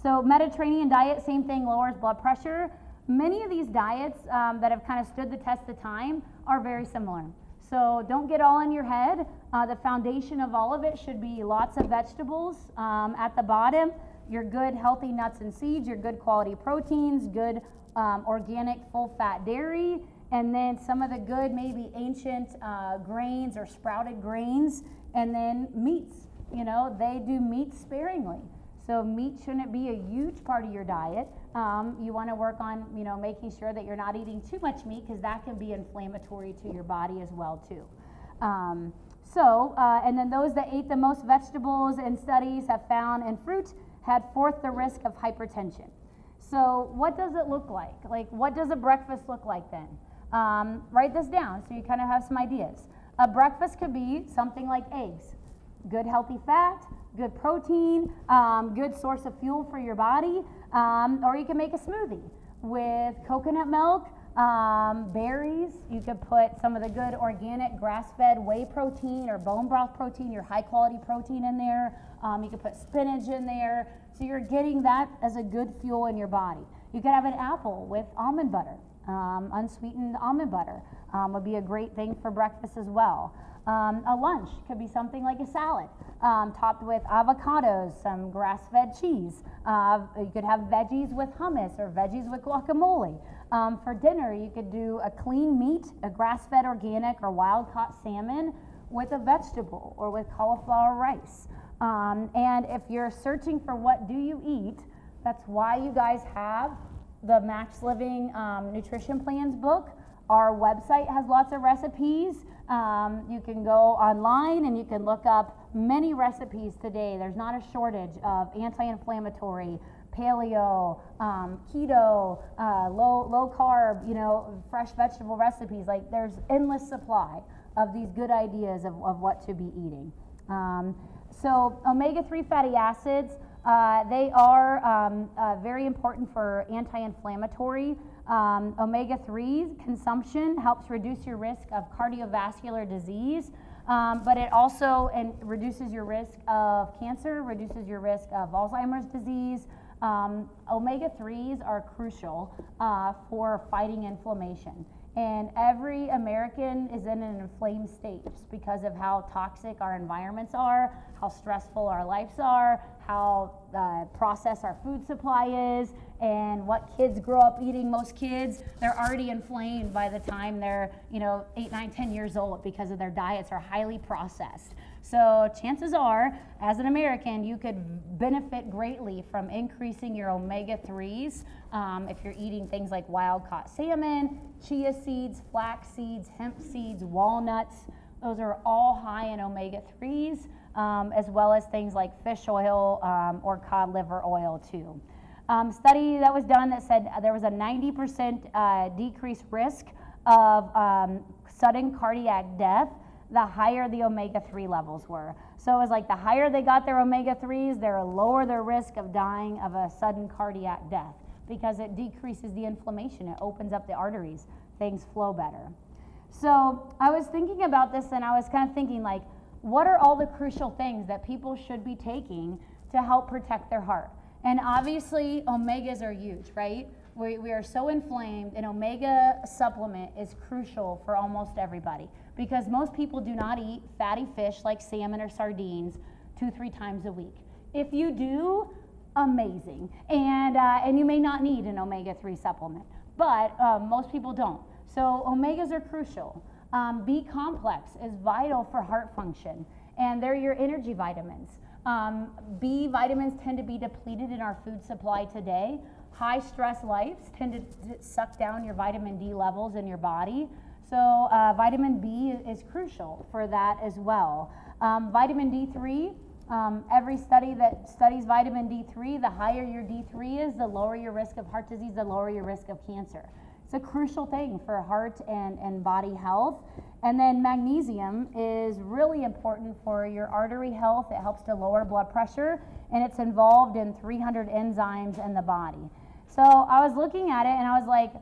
So Mediterranean diet, same thing, lowers blood pressure. Many of these diets that have kind of stood the test of time are very similar. So don't get all in your head. The foundation of all of it should be lots of vegetables at the bottom, your good healthy nuts and seeds, your good quality proteins, good organic full fat dairy, and then some of the good maybe ancient grains or sprouted grains, and then meats. You know, they do meat sparingly. So meat shouldn't be a huge part of your diet. You want to work on, you know, making sure that you're not eating too much meat, because that can be inflammatory to your body as well too. And then those that ate the most vegetables in studies have found, and fruit had fourth the risk of hypertension. So what does it look like? Like, what does a breakfast look like then? Write this down so you kind of have some ideas. A breakfast could be something like eggs, good healthy fat, good protein, good source of fuel for your body, or you can make a smoothie with coconut milk, berries. You could put some of the good organic grass-fed whey protein or bone broth protein, your high-quality protein in there. You could put spinach in there, so you're getting that as a good fuel in your body. You could have an apple with almond butter, unsweetened almond butter would be a great thing for breakfast as well. A lunch could be something like a salad, topped with avocados, some grass-fed cheese. You could have veggies with hummus or veggies with guacamole. For dinner, you could do a clean meat, a grass-fed organic or wild-caught salmon with a vegetable or with cauliflower rice. And if you're searching for what do you eat, that's why you guys have the Max Living Nutrition Plans book. Our website has lots of recipes. You can go online and you can look up many recipes today. There's not a shortage of anti-inflammatory, paleo, keto, low carb, you know, fresh vegetable recipes. Like, there's endless supply of these good ideas of what to be eating. So omega-3 fatty acids, they are very important for anti-inflammatory. Omega-3 consumption helps reduce your risk of cardiovascular disease, but it also reduces your risk of cancer, reduces your risk of Alzheimer's disease. Omega-3s are crucial for fighting inflammation. And every American is in an inflamed state just because of how toxic our environments are, how stressful our lives are, how processed our food supply is, and what kids grow up eating. Most kids, they're already inflamed by the time they're, 8, 9, 10 years old because of their diets are highly processed. So chances are, as an American, you could benefit greatly from increasing your omega-3s if you're eating things like wild-caught salmon, chia seeds, flax seeds, hemp seeds, walnuts. Those are all high in omega-3s, as well as things like fish oil or cod liver oil too. Study that was done that said there was a 90% decreased risk of sudden cardiac death the higher the omega-3 levels were. So it was like the higher they got their omega-3s, the lower their risk of dying of a sudden cardiac death, because it decreases the inflammation. It opens up the arteries. Things flow better. So I was thinking about this, and I was kind of thinking, like, what are all the crucial things that people should be taking to help protect their heart? And obviously, omegas are huge, right? We are so inflamed, an omega supplement is crucial for almost everybody, because most people do not eat fatty fish like salmon or sardines 2-3 times a week. If you do, amazing. And you may not need an omega-3 supplement, but most people don't. So omegas are crucial. B complex is vital for heart function, and they're your energy vitamins. B vitamins tend to be depleted in our food supply today. high stress lives tend to suck down your vitamin D levels in your body. So vitamin B is crucial for that as well. Vitamin D3, every study that studies vitamin D3, the higher your D3 is, the lower your risk of heart disease, the lower your risk of cancer. It's a crucial thing for heart and body health. And then magnesium is really important for your artery health. It helps to lower blood pressure, and it's involved in 300 enzymes in the body. So I was looking at it and I was like,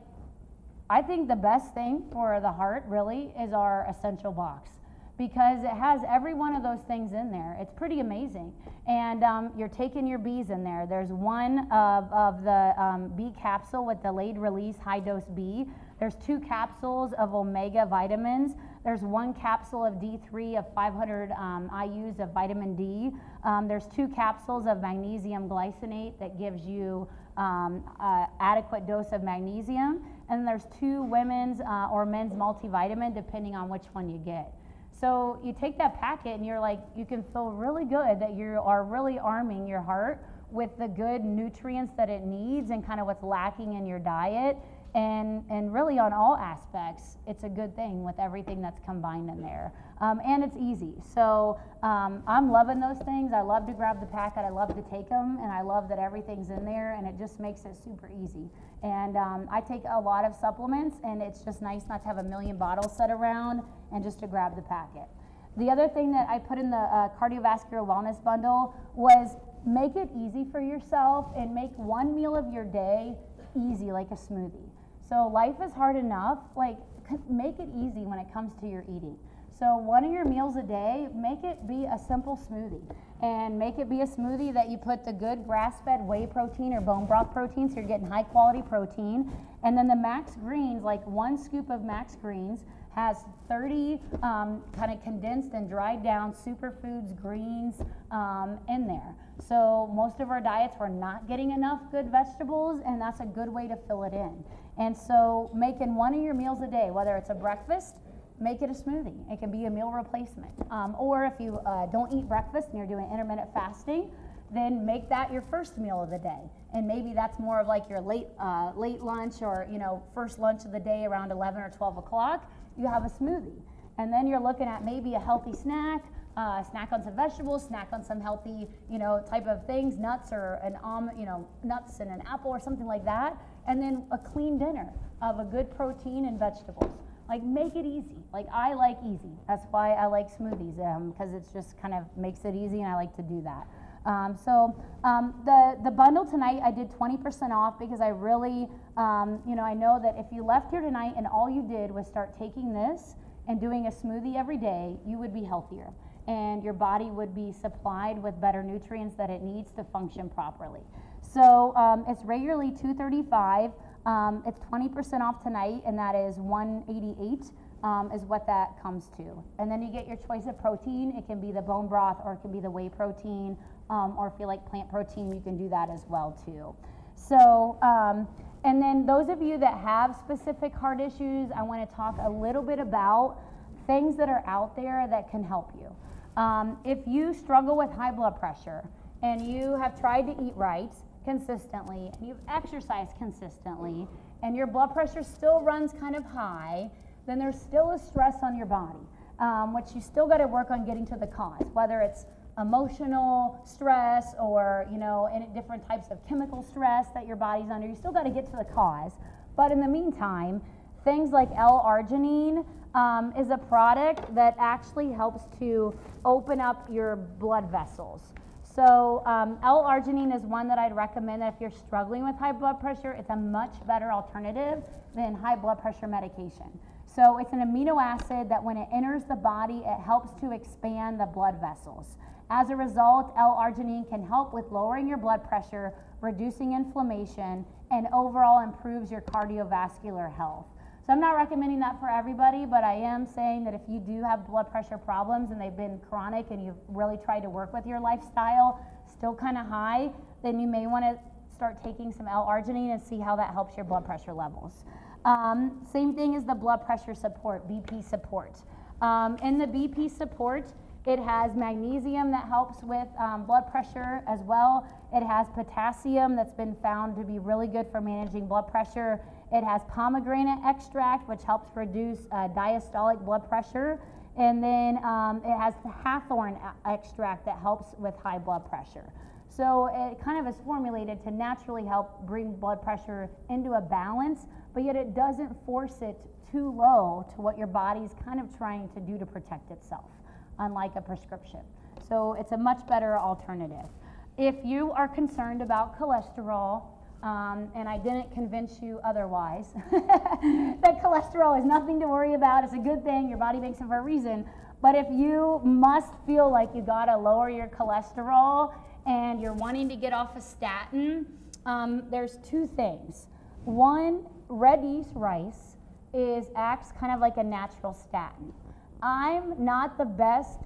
I think the best thing for the heart really is our essential box, because it has every one of those things in there. It's pretty amazing. And you're taking your Bs in there. There's one of the B capsule with delayed release high dose B. There's 2 capsules of omega vitamins. There's 1 capsule of D3 of 500 IUs of vitamin D. There's 2 capsules of magnesium glycinate that gives you adequate dose of magnesium. And there's 2 women's or men's multivitamin, depending on which one you get. So you take that packet and you're like, you can feel really good that you are really arming your heart with the good nutrients that it needs and kind of what's lacking in your diet. And really on all aspects, it's a good thing with everything that's combined in there. And it's easy. So I'm loving those things. I love to grab the packet. I love to take them. And I love that everything's in there. And it just makes it super easy. And I take a lot of supplements. And it's just nice not to have a million bottles set around and just to grab the packet. The other thing that I put in the cardiovascular wellness bundle was make it easy for yourself and make one meal of your day easy, like a smoothie. So life is hard enough, like make it easy when it comes to your eating. So one of your meals a day, make it be a simple smoothie. And make it be a smoothie that you put the good grass-fed whey protein or bone broth protein, so you're getting high quality protein. And then the max greens, like 1 scoop of max greens has 30 kind of condensed and dried down superfoods, greens in there. So most of our diets, we're not getting enough good vegetables, and that's a good way to fill it in. And so making one of your meals a day, whether it's a breakfast, make it a smoothie. It can be a meal replacement. Or if you don't eat breakfast and you're doing intermittent fasting, then make that your first meal of the day. And maybe that's more of like your late lunch, or first lunch of the day around 11 or 12 o'clock, you have a smoothie. And then you're looking at maybe a healthy snack, snack on some vegetables, snack on some healthy, type of things, nuts or an nuts and an apple or something like that. And then a clean dinner of a good protein and vegetables. Like, make it easy. Like, I like easy. That's why I like smoothies, because it's just kind of makes it easy, and I like to do that. The bundle tonight, I did 20% off because I really, I know that if you left here tonight and all you did was start taking this and doing a smoothie every day, you would be healthier. And your body would be supplied with better nutrients that it needs to function properly. So it's regularly $235. It's 20% off tonight, and that is $188 is what that comes to. And then you get your choice of protein. It can be the bone broth, or it can be the whey protein, or if you like plant protein, you can do that as well too. So, and then those of you that have specific heart issues, I want to talk a little bit about things that are out there that can help you. If you struggle with high blood pressure and you have tried to eat right consistently, and you've exercised consistently, and your blood pressure still runs kind of high, then there's still a stress on your body, which you still got to work on getting to the cause, whether it's emotional stress or, any different types of chemical stress that your body's under. You still got to get to the cause. But in the meantime, things like L-arginine is a product that actually helps to open up your blood vessels. So L-arginine is one that I'd recommend that if you're struggling with high blood pressure, it's a much better alternative than high blood pressure medication. So it's an amino acid that when it enters the body, it helps to expand the blood vessels. As a result, L-arginine can help with lowering your blood pressure, reducing inflammation, and overall improves your cardiovascular health. So I'm not recommending that for everybody, but I am saying that if you do have blood pressure problems and they've been chronic and you've really tried to work with your lifestyle, still kind of high, then you may want to start taking some L-arginine and see how that helps your blood pressure levels. Same thing as the blood pressure support, BP support. In the BP support, It has magnesium that helps with blood pressure as well. It has potassium that's been found to be really good for managing blood pressure. It has pomegranate extract, which helps reduce diastolic blood pressure. And then it has the hawthorn extract that helps with high blood pressure. So it kind of is formulated to naturally help bring blood pressure into a balance, but yet it doesn't force it too low to what your body's kind of trying to do to protect itself, unlike a prescription. So it's a much better alternative. If you are concerned about cholesterol, and I didn't convince you otherwise, that cholesterol is nothing to worry about, it's a good thing, your body makes it for a reason, but if you must feel like you gotta lower your cholesterol and you're wanting to get off a statin, there's two things. One, red yeast rice acts kind of like a natural statin. I'm not the best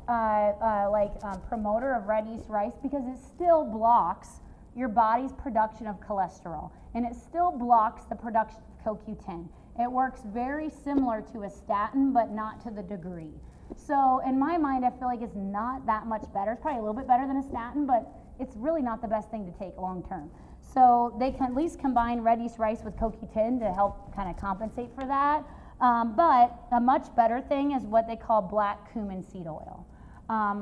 promoter of red yeast rice because it still blocks your body's production of cholesterol, and it still blocks the production of CoQ10. It works very similar to a statin, but not to the degree. So in my mind, I feel like it's not that much better. It's probably a little bit better than a statin, but it's really not the best thing to take long term. So they can at least combine red yeast rice with CoQ10 to help kind of compensate for that. But a much better thing is what they call black cumin seed oil.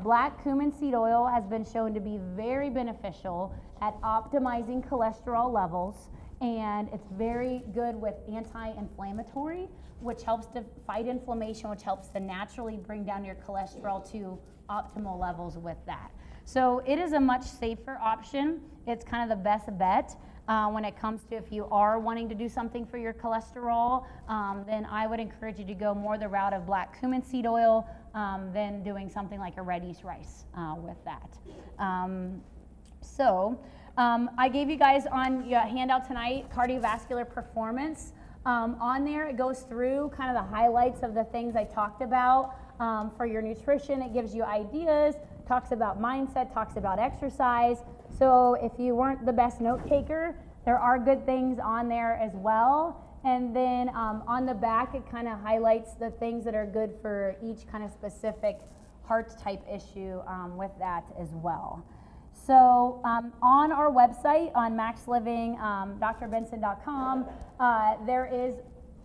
Black cumin seed oil has been shown to be very beneficial at optimizing cholesterol levels, and it's very good with anti-inflammatory, which helps to fight inflammation, which helps to naturally bring down your cholesterol to optimal levels with that. So it is a much safer option. It's kind of the best bet when it comes to if you are wanting to do something for your cholesterol, then I would encourage you to go more the route of black cumin seed oil than doing something like a red yeast rice with that. I gave you guys on your handout tonight cardiovascular performance. On there it goes through kind of the highlights of the things I talked about for your nutrition. It gives you ideas, talks about mindset, talks about exercise. So if you weren't the best note taker, there are good things on there as well. And then on the back, it kind of highlights the things that are good for each kind of specific heart type issue with that as well. So on our website, on MaxLiving, drbenson.com, there is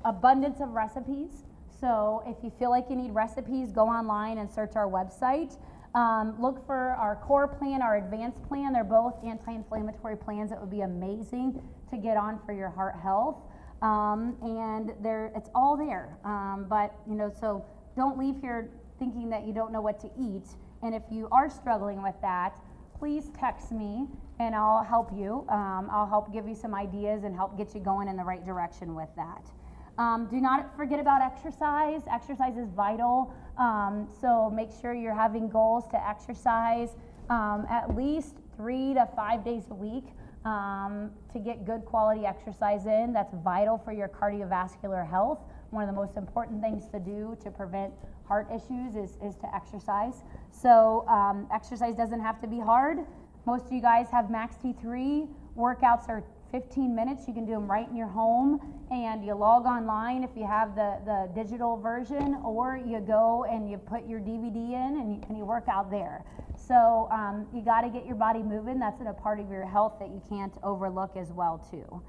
abundance of recipes. So if you feel like you need recipes, go online and search our website. Look for our core plan, our advanced plan. They're both anti-inflammatory plans that would be amazing to get on for your heart health. And it's all there. But, so don't leave here thinking that you don't know what to eat. And if you are struggling with that, please text me and I'll help you. I'll help give you some ideas and help get you going in the right direction with that. Do not forget about exercise. Exercise is vital. So make sure you're having goals to exercise at least 3 to 5 days a week to get good quality exercise in. That's vital for your cardiovascular health. One of the most important things to do to prevent heart issues is to exercise. So exercise doesn't have to be hard. Most of you guys have Max T3. Workouts are 15 minutes. You can do them right in your home, and you log online if you have the digital version, or you go and you put your DVD in and you work out there. So you got to get your body moving. That's a part of your health that you can't overlook as well too.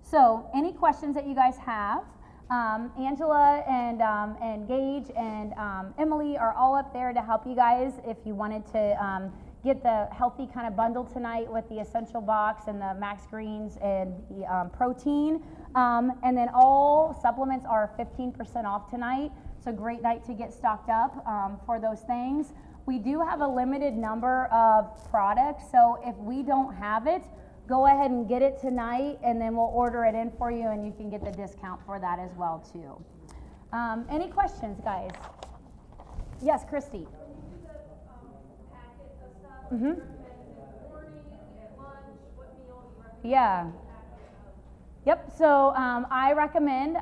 So any questions that you guys have? Angela and Gage and Emily are all up there to help you guys if you wanted to get the healthy kind of bundle tonight with the essential box and the max greens and the protein. And then all supplements are 15% off tonight. It's a great night to get stocked up for those things. We do have a limited number of products, so if we don't have it, go ahead and get it tonight, and then we'll order it in for you, and you can get the discount for that as well too. Any questions, guys? Yes, Christy. Mm-hmm. Yeah. Yep, so I recommend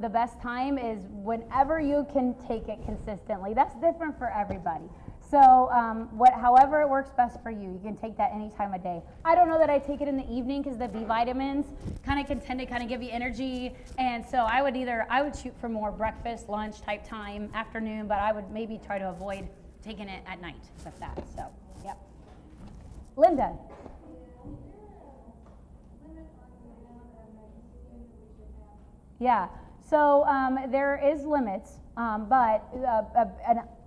the best time is whenever you can take it consistently. That's different for everybody. So however it works best for you, you can take that any time of day. I don't know that I take it in the evening because the B vitamins kind of can tend to kind of give you energy, and so I would shoot for more breakfast, lunch type time, afternoon, but I would maybe try to avoid taking it at night with that. So, yep. Linda. Yeah. So there is limits, but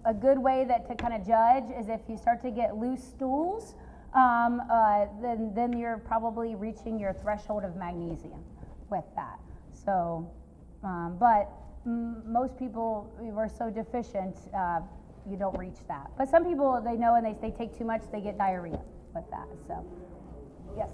a good way that to kind of judge is if you start to get loose stools, then you're probably reaching your threshold of magnesium with that. So, but most people, we're so deficient, you don't reach that. But some people, they know, and they take too much, they get diarrhea with that. So, yes.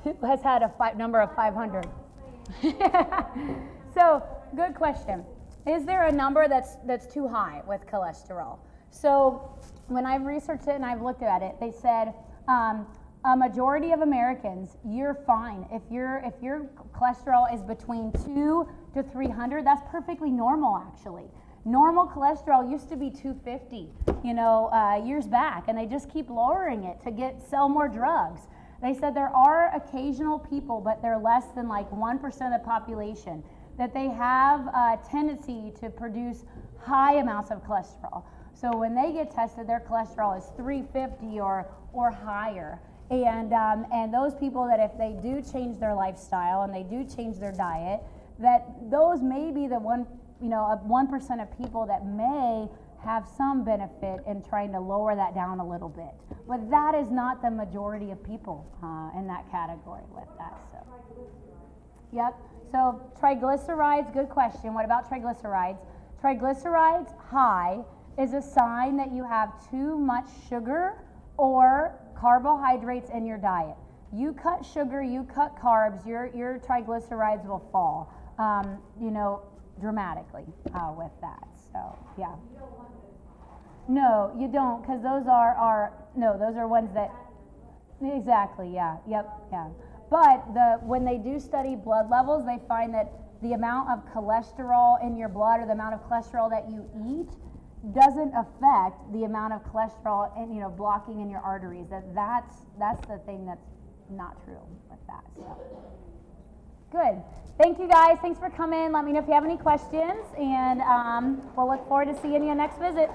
Who has had a number of 500? So, good question. Is there a number that's too high with cholesterol? So, when I've researched it and I've looked at it, they said a majority of Americans, you're fine. If your cholesterol is between 2 to 300, that's perfectly normal, actually. Normal cholesterol used to be 250, years back, and they just keep lowering it to sell more drugs. They said there are occasional people, but they're less than like 1% of the population, that they have a tendency to produce high amounts of cholesterol. So when they get tested, their cholesterol is 350 or higher. And those people that if they do change their lifestyle and they do change their diet, that those may be the 1% of people that may have some benefit in trying to lower that down a little bit. But that is not the majority of people in that category with that. So, yep. So triglycerides, good question. What about triglycerides? Triglycerides high is a sign that you have too much sugar or carbohydrates in your diet. You cut sugar, you cut carbs, your triglycerides will fall, dramatically with that. So, yeah. No, you don't, because those those are ones that, exactly, yeah, yep, yeah. But when they do study blood levels, they find that the amount of cholesterol in your blood or the amount of cholesterol that you eat doesn't affect the amount of cholesterol and blocking in your arteries. That's the thing that's not true with that. So. Good. Thank you guys. Thanks for coming. Let me know if you have any questions, and we'll look forward to seeing you next visit.